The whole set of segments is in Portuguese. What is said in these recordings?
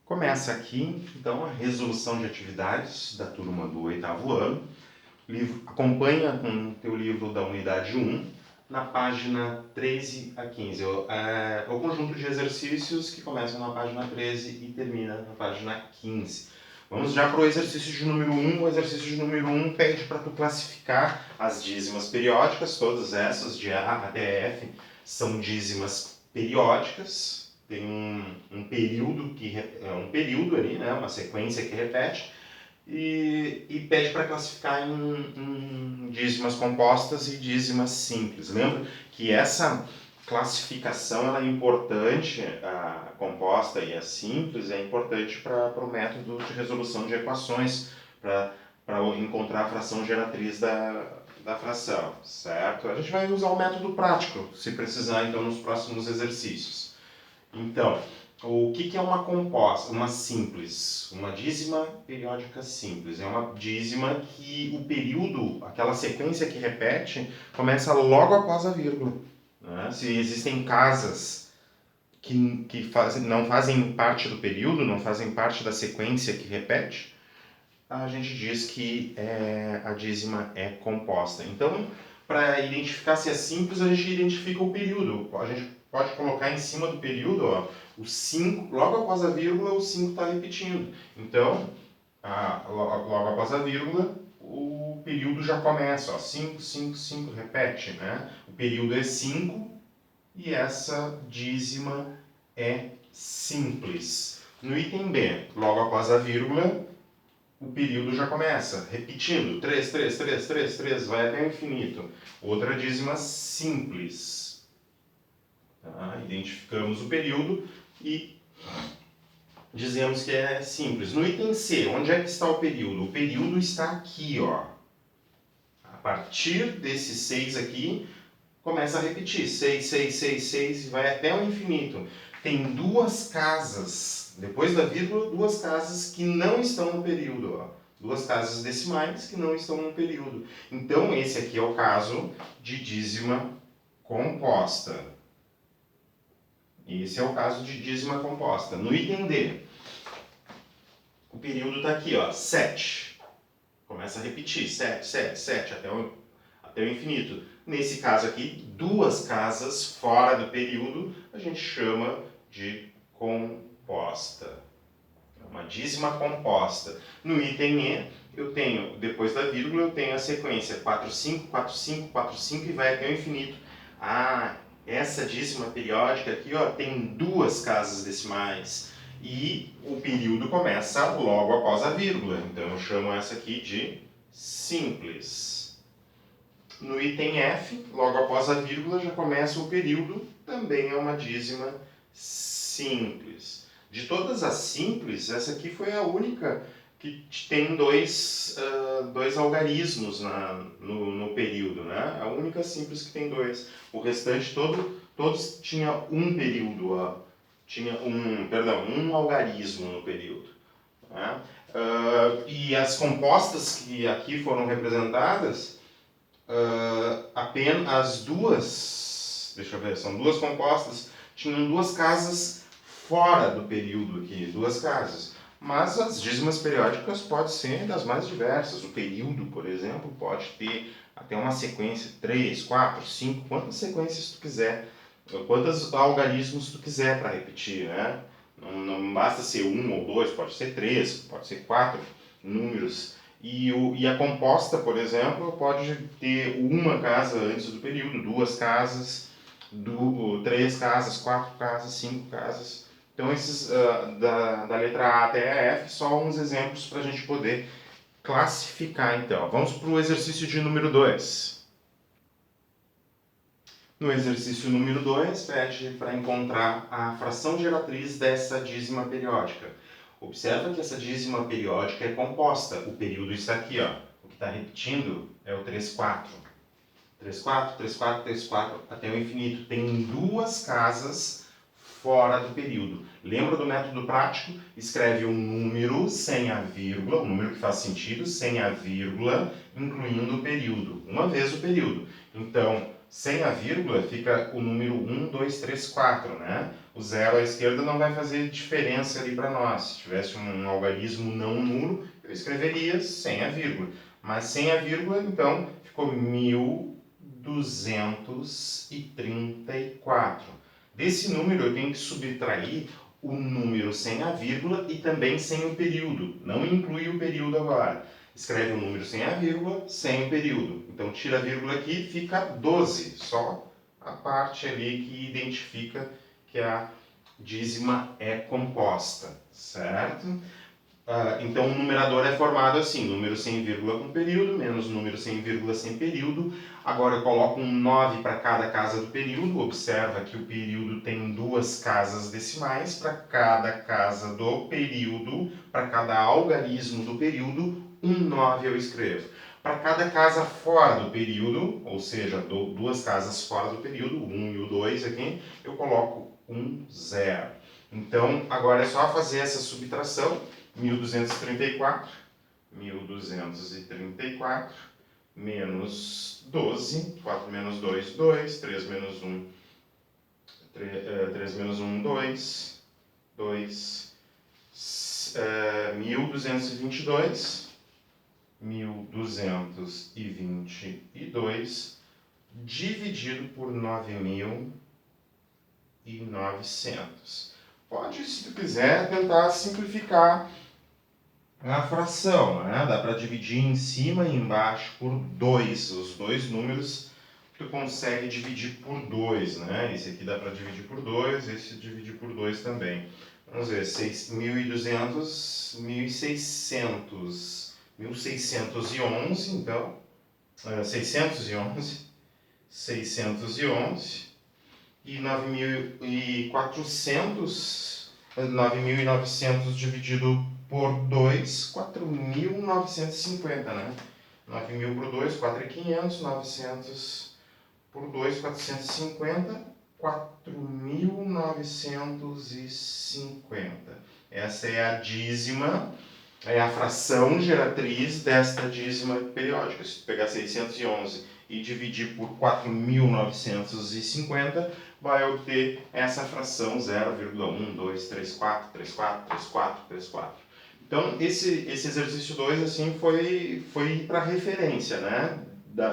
Começa aqui, então, a resolução de atividades da turma do 8º ano. Acompanha com o teu livro da unidade 1, na página 13 a 15. É o conjunto de exercícios que começam na página 13 e termina na página 15. Vamos já para o exercício de número 1. O exercício de número 1 pede para tu classificar as dízimas periódicas, todas essas de A até F são dízimas periódicas. Tem um período um período ali, né, uma sequência que repete, e pede para classificar em dízimas compostas e dízimas simples. Lembra que essa classificação ela é importante, a composta e a simples é importante para o método de resolução de equações, para encontrar a fração geratriz da fração, certo? A gente vai usar o método prático, se precisar, então, nos próximos exercícios. Então, o que é uma composta, uma simples? Uma dízima periódica simples. É uma dízima que o período, aquela sequência que repete, começa logo após a vírgula. Né? Se existem casas que não fazem parte do período, não fazem parte da sequência que repete, a gente diz que a dízima é composta. Então, para identificar se é simples, a gente identifica o período. A gente pode colocar em cima do período, ó, o 5, logo após a vírgula, o 5 está repetindo. Então, logo após a vírgula, o período já começa, ó, 5, 5, 5, repete, né? O período é 5 e essa dízima é simples. No item B, logo após a vírgula, o período já começa, repetindo, 3, 3, 3, 3, 3, vai até o infinito. Outra dízima simples. Tá? Identificamos o período e dizemos que é simples. No item C, onde é que está o período? O período está aqui, ó. A partir desse 6 aqui, começa a repetir. 6, 6, 6, 6 e vai até o infinito. Tem duas casas, depois da vírgula, duas casas que não estão no período. Ó. Duas casas decimais que não estão no período. Então, esse aqui é o caso de dízima composta. Esse é o caso de dízima composta. No item D, o período está aqui, ó, 7. Começa a repetir, 7, 7, 7, até o infinito. Nesse caso aqui, duas casas fora do período, a gente chama de composta. É uma dízima composta. No item E, eu tenho, depois da vírgula, eu tenho a sequência 4, 5, 4, 5, 4, 5 e vai até o infinito. Essa dízima periódica aqui, ó, tem duas casas decimais e o período começa logo após a vírgula. Então eu chamo essa aqui de simples. No item F, logo após a vírgula, já começa o período, também é uma dízima simples. De todas as simples, essa aqui foi a única que tem dois algarismos no período, né? A única simples que tem dois. O restante todos tinha um período, ó. Tinha um algarismo no período. Né? E as compostas que aqui foram representadas, apenas as duas, deixa eu ver, são duas compostas, tinham duas casas fora do período aqui, duas casas. Mas as dízimas periódicas podem ser das mais diversas. O período, por exemplo, pode ter até uma sequência 3, 4, 5, quantas sequências tu quiser, quantos algarismos tu quiser para repetir, né? Não basta ser um ou dois, pode ser 3, pode ser 4 números. E a composta, por exemplo, pode ter uma casa antes do período, duas casas, 3 casas, 4 casas, 5 casas. Então, esses da letra A até a F, só uns exemplos para a gente poder classificar, então. Vamos para o exercício de número 2. No exercício número 2, pede para encontrar a fração geratriz dessa dízima periódica. Observa que essa dízima periódica é composta. O período está aqui, ó. O que está repetindo é o 3, 4. 3, 4, 3, 4, 3, 4, até o infinito. Tem duas casas fora do período. Lembra do método prático? Escreve um número sem a vírgula, um número que faz sentido, sem a vírgula, incluindo o período. Uma vez o período. Então, sem a vírgula fica o número 1, 2, 3, 4, né? O zero à esquerda não vai fazer diferença ali para nós. Se tivesse um algarismo não nulo, eu escreveria sem a vírgula. Mas sem a vírgula, então, ficou 1234. Desse número eu tenho que subtrair o número sem a vírgula e também sem o período. Não inclui o período agora. Escreve o número sem a vírgula, sem o período. Então tira a vírgula aqui, fica 12. Só a parte ali que identifica que a dízima é composta, certo? Então o numerador é formado assim, número sem vírgula com período, menos número sem vírgula sem período. Agora eu coloco um 9 para cada casa do período. Observa que o período tem duas casas decimais. Para cada casa do período, para cada algarismo do período, um 9 eu escrevo. Para cada casa fora do período, ou seja, duas casas fora do período, o 1 e o 2 aqui, eu coloco um 0. Então agora é só fazer essa subtração. 1234 menos 12, 4 menos 2, 2, 3 menos 1, 3 menos 1, 2, 2, 1222, 1222, dividido por 9.900. Pode, se tu quiser, tentar simplificar a fração, né? Dá para dividir em cima e embaixo por 2. Os dois números tu consegue dividir por 2, né? Esse aqui dá para dividir por 2, esse dividir por 2 também. Vamos ver, 1.200, 1.600, 1.611, então, 611, 611 e 9.400, 9.900 dividido por 2, 4.950, né? 9.000 por 2, 4.500, 900 por 2, 450, 4.950. Essa é a dízima, é a fração geratriz desta dízima periódica. Se tu pegar 611 e dividir por 4.950, vai obter essa fração 0,1234343434. Então, esse exercício 2 assim, foi para referência, né?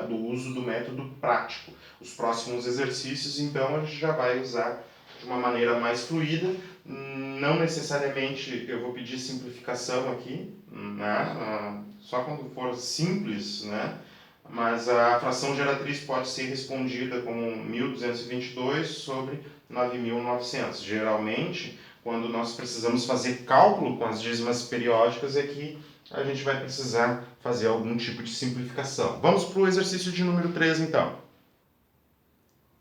Do uso do método prático. Os próximos exercícios, então, a gente já vai usar de uma maneira mais fluida. Não necessariamente eu vou pedir simplificação aqui, né? Só quando for simples, né? Mas a fração geratriz pode ser respondida como 1.222 sobre 9.900. Geralmente, quando nós precisamos fazer cálculo com as dízimas periódicas, é que a gente vai precisar fazer algum tipo de simplificação. Vamos para o exercício de número 3, então.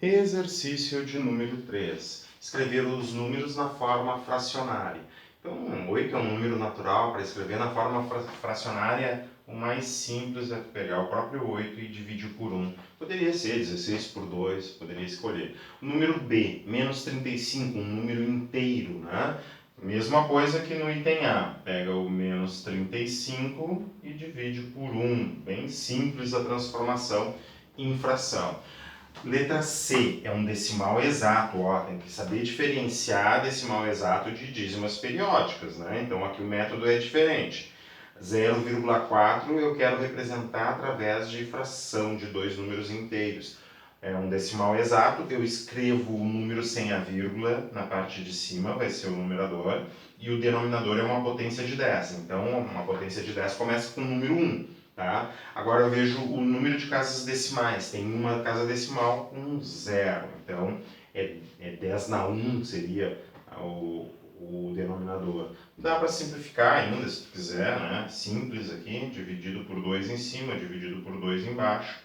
Exercício de número 3. Escrever os números na forma fracionária. Então, 8 é um número natural. Para escrever na forma fracionária, o mais simples é pegar o próprio 8 e dividir por 1. Poderia ser 16 por 2, poderia escolher. O número B, menos 35, um número inteiro, né? Mesma coisa que no item A. Pega o menos 35 e divide por 1. Bem simples a transformação em fração. Letra C é um decimal exato, ó, tem que saber diferenciar decimal exato de dízimas periódicas, né? Então aqui o método é diferente. 0,4 eu quero representar através de fração de dois números inteiros. É um decimal exato, eu escrevo o número sem a vírgula na parte de cima, vai ser o numerador, e o denominador é uma potência de 10. Então uma potência de 10 começa com o número 1. Tá? Agora eu vejo o número de casas decimais. Tem uma casa decimal com 0. Então, é 10 na 1 seria o denominador. Dá para simplificar ainda, se tu quiser, né? Simples aqui, dividido por 2 em cima, dividido por 2 embaixo.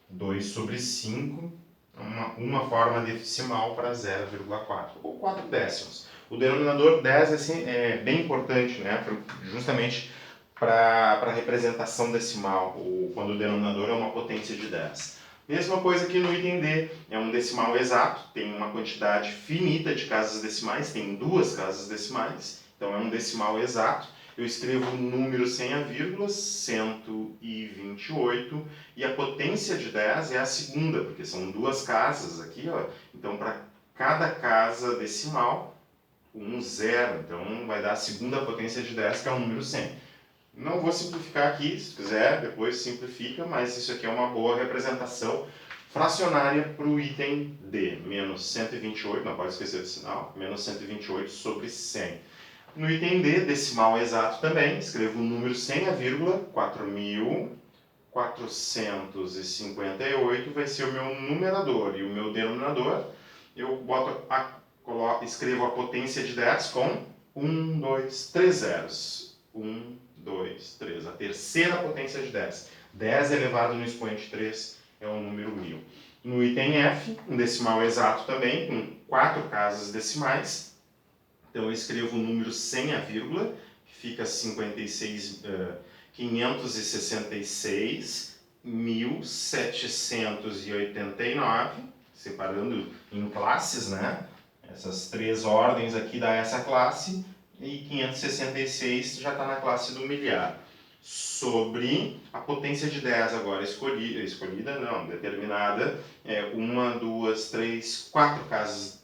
2 sobre 5, uma forma decimal para 0,4, ou 4 décimos. O denominador 10 assim, é bem importante, né? Justamente para a representação decimal, ou quando o denominador é uma potência de 10. Mesma coisa que no item D, é um decimal exato, tem uma quantidade finita de casas decimais, tem duas casas decimais, então é um decimal exato. eu escrevo o número sem a vírgula, 128, e a potência de 10 é a segunda, porque são duas casas aqui, ó. Então, para cada casa decimal, 0, então vai dar a segunda potência de 10, que é o número 100. Não vou simplificar aqui, se quiser, depois simplifica, mas isso aqui é uma boa representação fracionária para o item D, menos 128, não pode esquecer do sinal, menos 128 sobre 100. No item D, decimal exato também, escrevo o número sem a vírgula, 4.458 vai ser o meu numerador, e o meu denominador, eu escrevo a potência de 10 com 1, 2, 3 zeros. 1, 2, 3, a terceira potência de 10. 10 elevado no expoente 3 é o número 1000. No item F, um decimal exato também, com 4 casas decimais. Então eu escrevo o número sem a vírgula, que fica 566.789, separando em classes, né? Essas 3 ordens aqui dá essa classe, e 566 já está na classe do milhar. Sobre a potência de 10 agora escolhida não, determinada, 1, 2, 3, 4 casas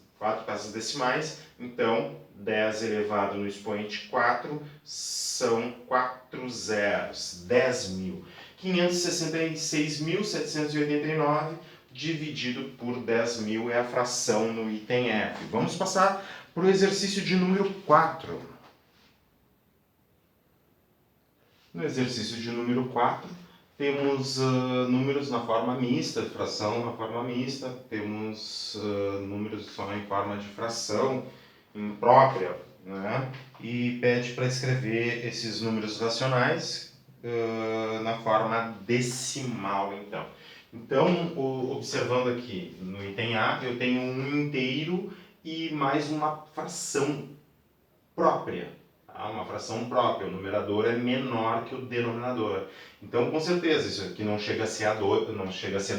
decimais, então 10 elevado no expoente 4 são 4 zeros, 10.000. 566.789 dividido por 10.000 é a fração no item F. Vamos passar para o exercício de número 4. No exercício de número 4, temos números na forma mista, fração na forma mista, temos números só em forma de fração imprópria, né? E pede para escrever esses números racionais na forma decimal, então. Então, observando aqui no item A, eu tenho um inteiro e mais uma fração própria. Tá? Uma fração própria, o numerador é menor que o denominador. Então, com certeza, isso aqui não chega a ser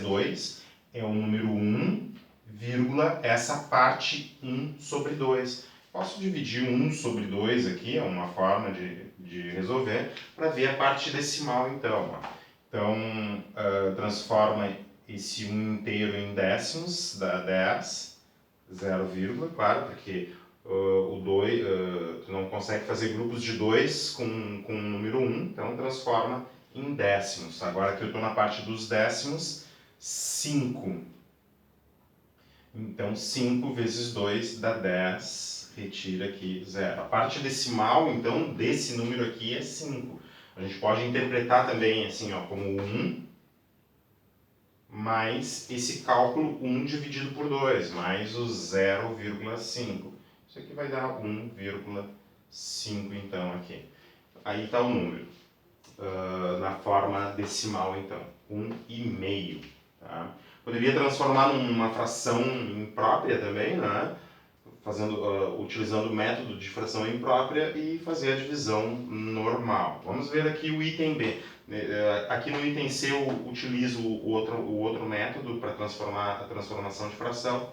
2, é o número 1, vírgula, essa parte 1 sobre 2. Posso dividir 1 sobre 2 aqui, é uma forma de resolver, para ver a parte decimal, então. Então, transforma esse 1 inteiro em décimos, dá 10, 0, claro, porque o 2, tu não consegue fazer grupos de 2 com o número 1, então transforma em décimos. Agora que eu estou na parte dos décimos, 5. Então 5 vezes 2 dá 10, retira aqui 0. A parte decimal, então, desse número aqui é 5. A gente pode interpretar também assim, ó, como 1 mais esse cálculo 1 dividido por 2, mais o 0,5. Isso aqui vai dar 1,5 então aqui. Aí está o número, na forma decimal então, 1,5. Tá? Poderia transformar numa fração imprópria também, né? Utilizando o método de fração imprópria e fazer a divisão normal. Vamos ver aqui o item B. Aqui no item C eu utilizo o outro método para transformar a transformação de fração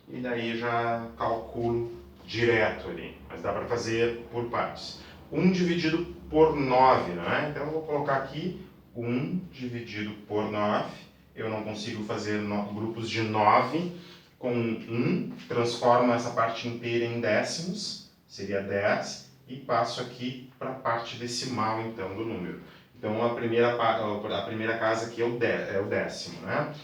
e daí eu já calculo direto ali, mas dá para fazer por partes. 1 dividido por 9, né? Então eu vou colocar aqui 1 dividido por 9, eu não consigo fazer grupos de 9 com 1, transformo essa parte inteira em décimos, seria 10, e passo aqui para a parte decimal então do número. Então a primeira casa aqui é o décimo, né?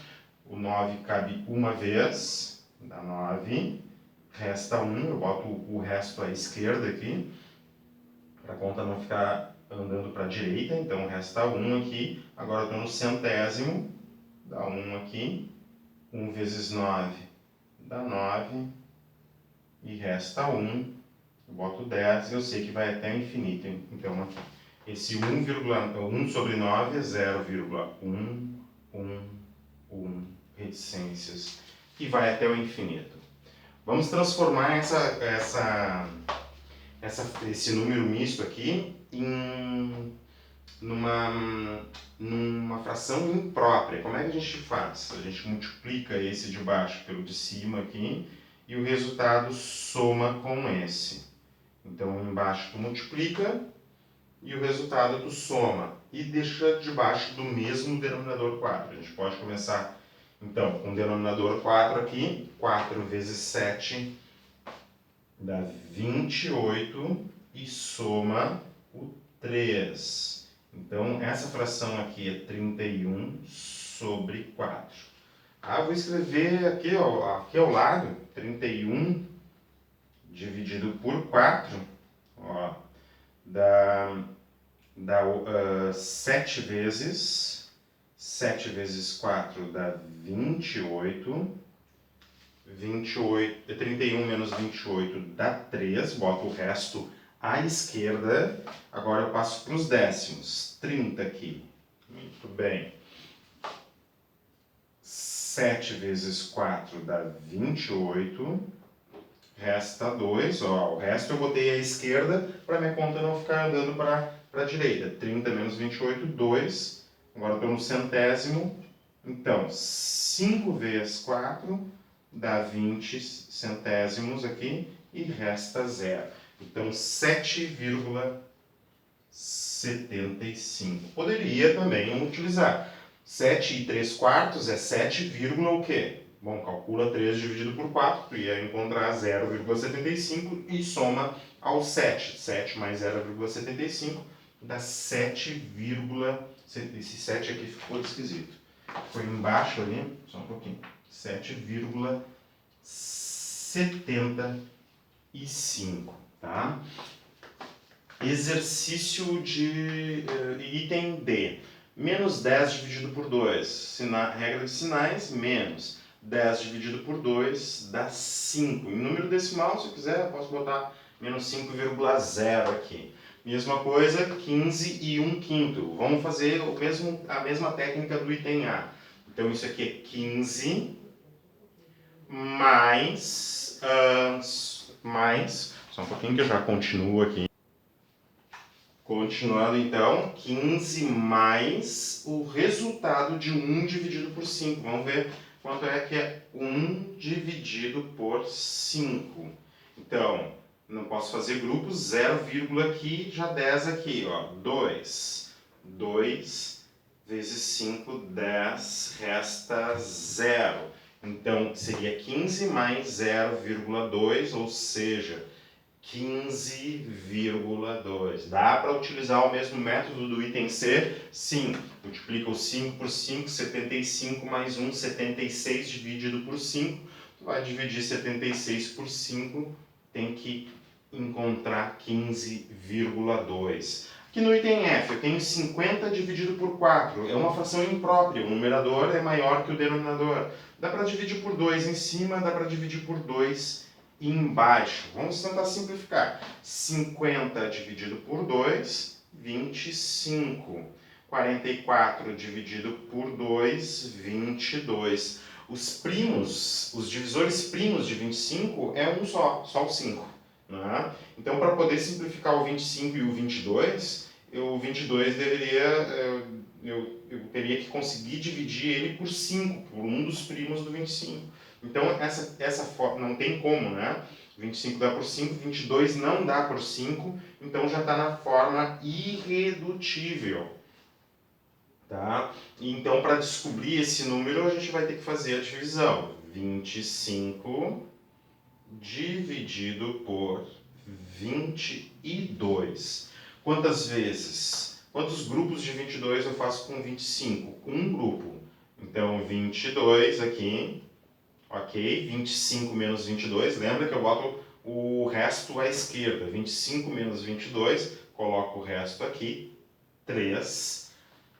O 9 cabe uma vez, dá 9, resta 1, eu boto o resto à esquerda aqui, para a conta não ficar andando para a direita, então resta 1 aqui, agora eu estou no centésimo, dá 1 aqui, 1 vezes 9 dá 9, e resta 1, eu boto 10, eu sei que vai até o infinito, então aqui. Esse 1 sobre 9 é 0,111 reticências, e vai até o infinito. Vamos transformar esse número misto aqui numa fração imprópria. Como é que a gente faz? A gente multiplica esse de baixo pelo de cima aqui e o resultado soma com esse. Então, embaixo tu multiplica e o resultado tu soma e deixa debaixo do mesmo denominador 4. A gente pode começar, então, com o denominador 4 aqui. 4 vezes 7 dá 28 e soma o 3. Então, essa fração aqui é 31 sobre 4. Vou escrever aqui, ó, aqui ao lado, 31 dividido por 4, ó, dá 7 vezes 4 dá 28. 31 menos 28 dá 3, boto o resto à esquerda. Agora eu passo para os décimos. 30 aqui. Muito bem. 7 vezes 4 dá 28. Resta 2. Ó, o resto eu botei à esquerda para minha conta não ficar andando para a direita. 30 menos 28, 2. Agora eu estou no centésimo. Então, 5 vezes 4 dá 20 centésimos aqui e resta 0. Então, 7,75. Poderia também utilizar 7 e 3 quartos é 7, o quê? Bom, calcula 3 dividido por 4, tu ia encontrar 0,75 e soma ao 7. 7 mais 0,75 dá 7, esse 7 aqui ficou esquisito. Foi embaixo ali, só um pouquinho. 7,75, tá? Exercício de item D. Menos 10 dividido por 2. Regra de sinais, menos 10 dividido por 2 dá 5. Em número decimal, se eu quiser, eu posso botar menos 5,0 aqui. Mesma coisa, 15 e 1/5. Vamos fazer a mesma técnica do item A. Então, isso aqui é 15 mais... só um pouquinho que eu já continuo aqui. Continuando então, 15 mais o resultado de 1 dividido por 5. Vamos ver quanto é que é 1 dividido por 5. Então, não posso fazer grupos, 0, aqui, já 10 aqui, ó, 2. 2 vezes 5, 10, resta 0. Então, seria 15 mais 0,2, ou seja, 15,2. Dá para utilizar o mesmo método do item C? Sim. Multiplica o 5 por 5, 75 mais 1, 76 dividido por 5. Tu vai dividir 76 por 5, tem que encontrar 15,2. Aqui no item F, eu tenho 50 dividido por 4. É uma fração imprópria, o numerador é maior que o denominador. Dá para dividir por 2 em cima, dá para dividir por 2 embaixo. Vamos tentar simplificar. 50 dividido por 2, 25. 44 dividido por 2, 22. Os divisores primos de 25 é um só o 5. Né? Então, para poder simplificar o 25 e o 22, o 22 eu teria que conseguir dividir ele por 5, por um dos primos do 25. Então, essa forma não tem como, né? 25 dá por 5, 22 não dá por 5, então já está na forma irredutível. Tá? Então, para descobrir esse número, a gente vai ter que fazer a divisão. 25 dividido por 22. Quantas vezes? Quantos grupos de 22 eu faço com 25? Um grupo. Então, 22 aqui. Ok, 25 menos 22, lembra que eu boto o resto à esquerda. 25 menos 22, coloco o resto aqui, 3.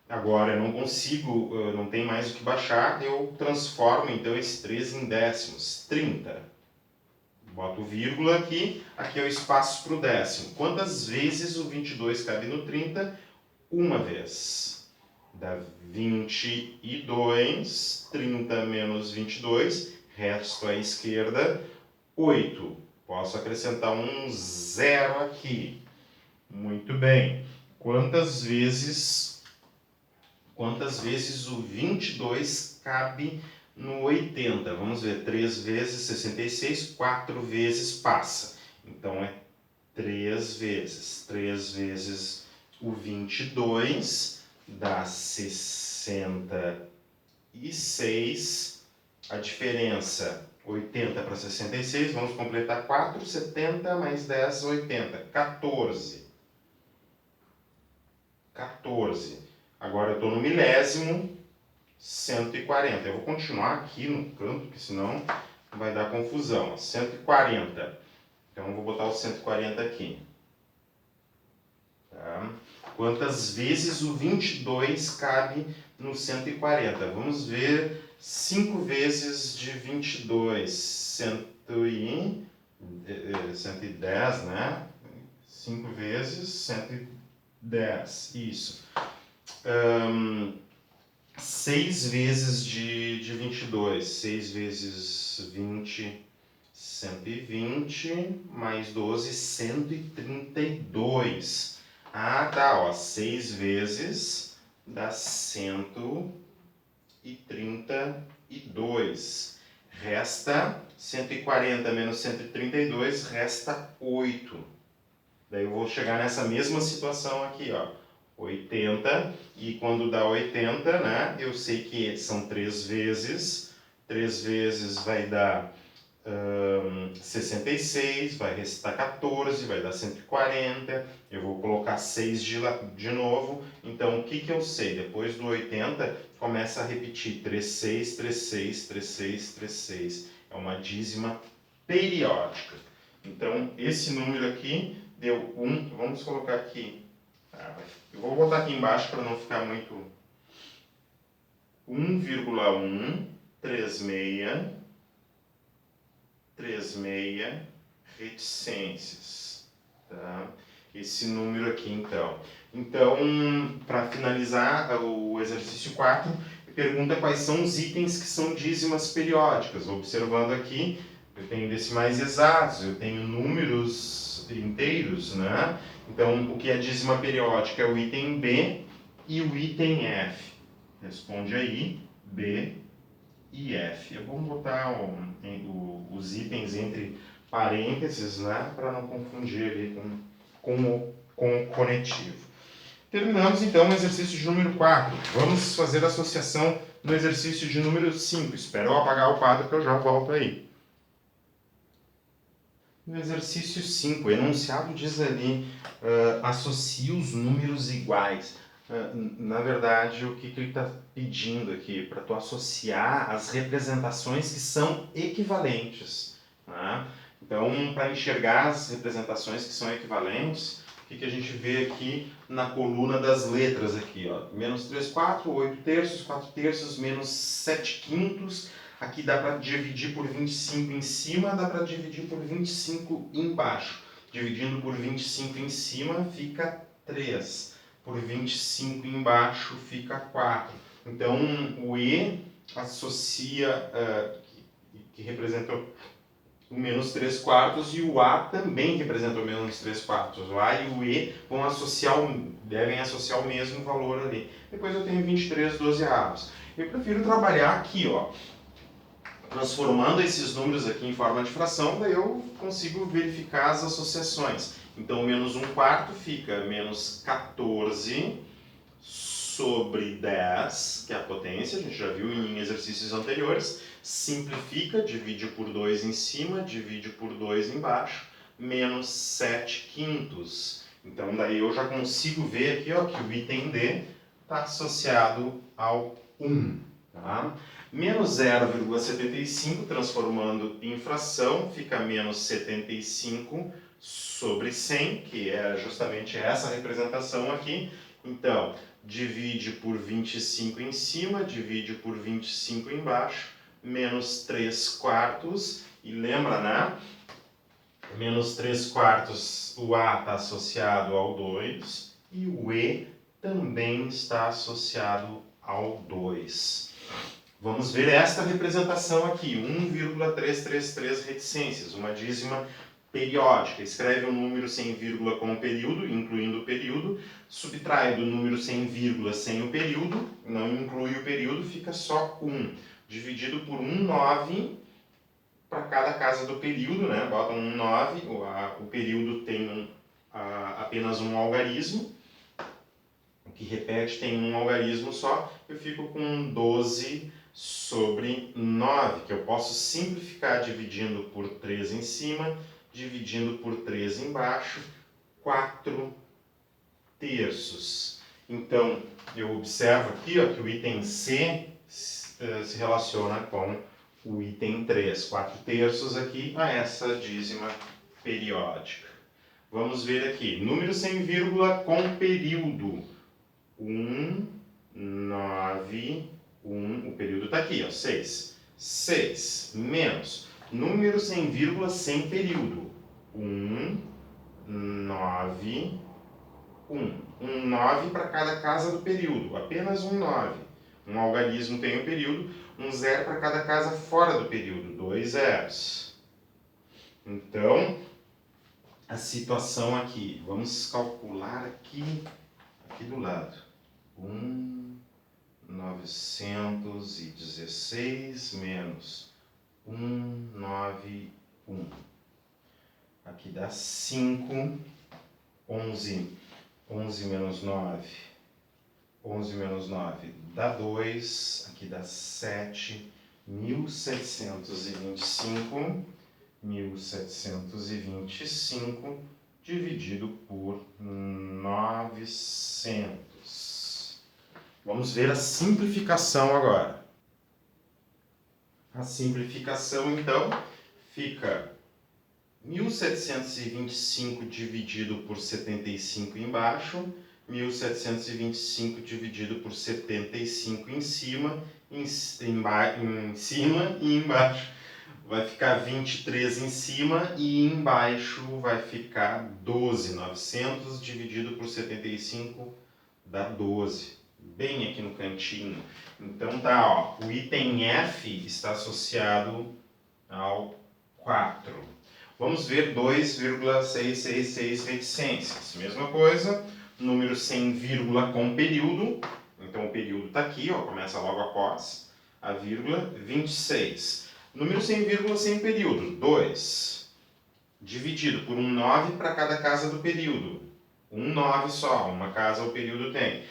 Agora eu não consigo, não tem mais o que baixar, eu transformo então esse 3 em décimos, 30. Boto vírgula aqui é o espaço para o décimo. Quantas vezes o 22 cabe no 30? Uma vez. Dá 22, 30 menos 22, resto à esquerda, 8. Posso acrescentar um 0 aqui. Muito bem. Quantas vezes o 22 cabe no 80? Vamos ver. 3 vezes 66, 4 vezes passa. Então, é 3 vezes. 3 vezes O 22 dá 66. A diferença, 80 para 66, vamos completar 4, 70 mais 10, 80. 14. 14. Agora eu estou no milésimo, 140. Eu vou continuar aqui no canto, porque senão vai dar confusão. 140. Então eu vou botar o 140 aqui. Tá? Quantas vezes o 22 cabe no 140? Vamos ver 5 vezes de 22. 110, né? 5 vezes 110. Isso. 6 vezes de 22. 6 vezes 20, 120, mais 12, 132. Ah, tá, ó, 6 vezes dá 132. Resta 140 menos 132, resta 8. Daí eu vou chegar nessa mesma situação aqui, ó. 80, e quando dá 80, né, eu sei que são 3 vezes. 3 vezes vai dar 66, vai restar 14, vai dar 140, eu vou colocar 6 de novo, então o que eu sei? Depois do 80, começa a repetir 36, 36, 36, 36, é uma dízima periódica. Então, esse número aqui deu 1, vamos colocar aqui, eu vou botar aqui embaixo para não ficar muito, 1,136 reticências, tá? Esse número aqui, então. Então, para finalizar o exercício 4, pergunta quais são os itens que são dízimas periódicas. Observando aqui, eu tenho decimais exatos, eu tenho números inteiros, né? Então, o que é dízima periódica é o item B e o item F. Responde aí, B e F. Vamos botar os itens entre parênteses, né, para não confundir ali com o conectivo. Terminamos então o exercício de número 4. Vamos fazer a associação no exercício de número 5. Espero eu apagar o quadro que eu já volto aí. No exercício 5, o enunciado diz ali, associe os números iguais. Na verdade, o que ele está pedindo aqui? Para tu associar as representações que são equivalentes. Né? Então, para enxergar as representações que são equivalentes, o que a gente vê aqui na coluna das letras aqui? Ó? Menos 3 quartos, 8 terços, 4 terços, menos 7 quintos. Aqui dá para dividir por 25 em cima, dá para dividir por 25 embaixo. Dividindo por 25 em cima fica 3. Por 25 embaixo fica 4. Então, o E associa, que representou o menos 3 quartos, e o A também representa o menos 3 quartos. O A e o E devem associar o mesmo valor ali. Depois eu tenho 23 dozeavos. Eu prefiro trabalhar aqui, ó, transformando esses números aqui em forma de fração, daí eu consigo verificar as associações. Então, menos 1 quarto fica menos 14 sobre 10, que é a potência, a gente já viu em exercícios anteriores. Simplifica, divide por 2 em cima, divide por 2 embaixo, menos 7 quintos. Então, daí eu já consigo ver aqui, ó, que o item D está associado ao 1. Tá? Menos 0,75, transformando em fração, fica menos 75 sobre 100, que é justamente essa representação aqui. Então, divide por 25 em cima, divide por 25 embaixo, menos 3 quartos. E lembra, né? Menos 3 quartos, o A está associado ao 2 e o E também está associado ao 2. Vamos ver esta representação aqui, 1,333 reticências, uma dízima periódica. Escreve um número sem vírgula com o período, incluindo o período, subtrai do número sem vírgula sem o período, não inclui o período, fica só 1. Dividido por 1/9 para cada casa do período, né? Bota 1/9, o período tem apenas um algarismo, que repete tem um algarismo só, eu fico com 12 sobre 9, que eu posso simplificar dividindo por 3 em cima, dividindo por 3 embaixo, 4 terços. Então, eu observo aqui ó, que o item C se relaciona com o item 3, 4 terços aqui a essa dízima periódica. Vamos ver aqui, número sem vírgula com período. 1, 9, 1, o período está aqui, ó, 6. 6 menos número sem vírgula sem período. 1, 9, 1. Um 9 para cada casa do período, apenas um 9. Um algarismo tem um período, um 0 para cada casa fora do período, 2 zeros. Então, a situação aqui, vamos calcular aqui do lado. 916 menos 191. Aqui dá 5, 11 menos 9. 11 menos 9 dá 2, aqui dá 7, 1725. 1725 dividido por 900. Vamos ver a simplificação agora. A simplificação, então, fica 1725 dividido por 75 embaixo, 1725 dividido por 75 em cima e embaixo. Vai ficar 23 em cima e embaixo vai ficar 12. 900 dividido por 75 dá 12. Bem aqui no cantinho. Então tá, ó, o item F está associado ao 4. Vamos ver 2,666 reticências. Mesma coisa, número sem vírgula com período. Então o período está aqui, ó, começa logo após a vírgula, 26. Número sem vírgula sem período, 2, dividido por um 9 para cada casa do período. Um 9 só, uma casa o período tem.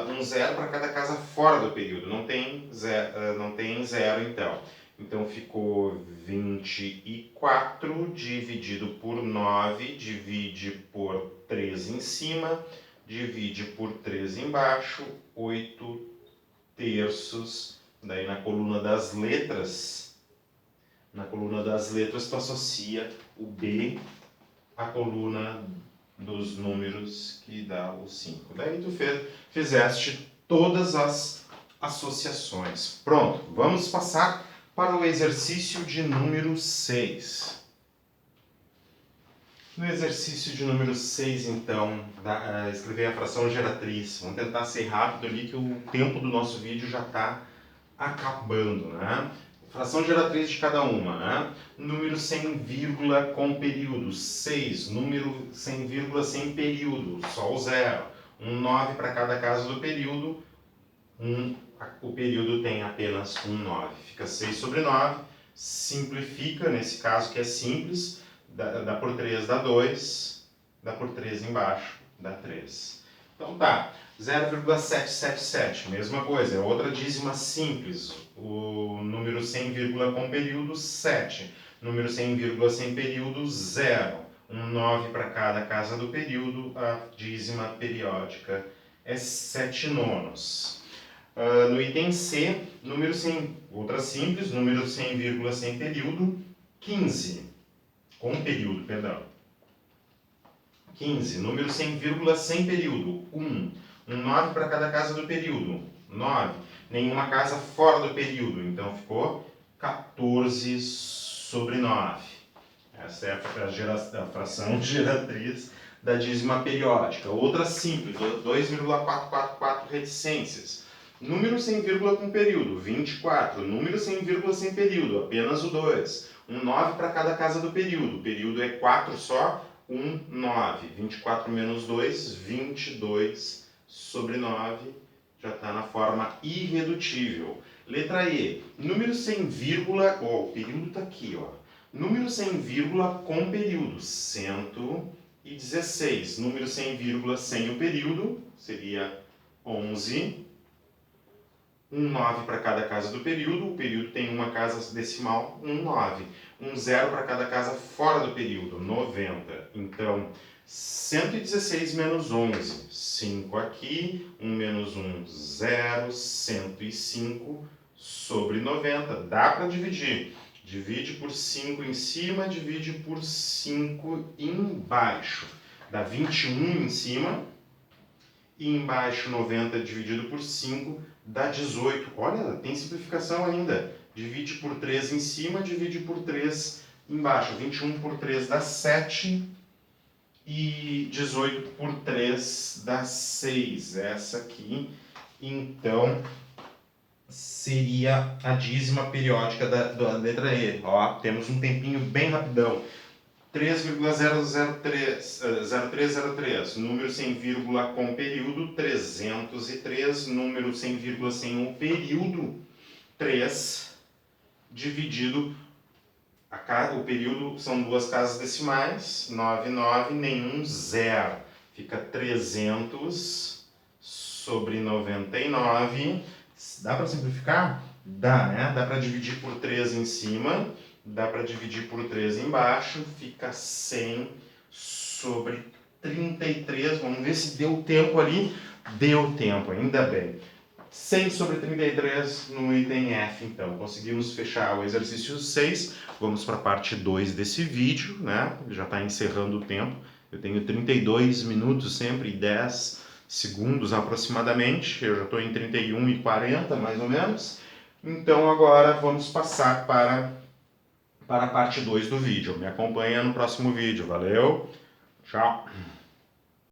Um 0 para cada casa fora do período, não tem 0 então. Então ficou 24 dividido por 9, divide por 3 em cima, divide por 3 embaixo, 8 terços. Daí na coluna das letras, tu associa o B à coluna dos números que dá o 5. Daí tu fizeste todas as associações. Pronto, vamos passar para o exercício de número 6. No exercício de número 6, então, escrever a fração geratriz. Vamos tentar ser rápido ali que o tempo do nosso vídeo já está acabando, né? Fração geratriz de cada uma, né? Número sem vírgula com período, 6. Número sem vírgula sem período, só o 0. Um 9 para cada casa do período. O período tem apenas um 9. Fica 6 sobre 9. Simplifica, nesse caso que é simples. Dá por 3, dá 2. Dá por 3 embaixo, dá 3. Então tá. 0,777, mesma coisa, é outra dízima simples. O número sem vírgula com período, 7. Número sem vírgula sem período, 0. Um 9 para cada casa do período, a dízima periódica é 7 nonos. No item C, outra simples, número sem vírgula sem período, 15. Com período, perdão. 15. Número sem vírgula sem período, 1. Um 9 para cada casa do período, 9. Nenhuma casa fora do período, então ficou 14 sobre 9. Essa é a fração geratriz da dízima periódica. Outra simples, 2,444 reticências. Número sem vírgula com período, 24. Número sem vírgula sem período, apenas o 2. Um 9 para cada casa do período. O período é 4 só, 9. 24 menos 2, 22 sobre 9. Já está na forma irredutível. Letra E. Número sem vírgula, o período está aqui, ó. Número sem vírgula com período, 120. 16. Número sem vírgula sem o período seria 11. 9 para cada casa do período. O período tem uma casa decimal, 9. 0 para cada casa fora do período, 90. Então, 116 menos 11. 5 aqui, 1 menos 1, 0. 105 sobre 90. Dá para dividir. Divide por 5 em cima, divide por 5 embaixo. Dá 21 em cima. E embaixo 90 dividido por 5 dá 18. Olha, tem simplificação ainda. Divide por 3 em cima, divide por 3 embaixo. 21 por 3 dá 7. E 18 por 3 dá 6. Essa aqui, então, seria a dízima periódica da letra E. Ó, temos um tempinho bem rapidão. 3,003, número sem vírgula com período, 303, número sem vírgula sem o período, 3, dividido, o período são duas casas decimais, 9, 9, nenhum 0, fica 300 sobre 99, dá para simplificar? Dá, né? Dá para dividir por 3 em cima, dá para dividir por 3 embaixo, fica 100 sobre 33. Vamos ver se deu tempo ali. Deu tempo, ainda bem. 100 sobre 33 no item F, então. Conseguimos fechar o exercício 6. Vamos para a parte 2 desse vídeo, né? Já está encerrando o tempo. Eu tenho 32 minutos sempre e 10 segundos aproximadamente. Eu já estou em 31 e 40, mais ou menos. Então agora vamos passar para a parte 2 do vídeo. Me acompanha no próximo vídeo. Valeu, tchau!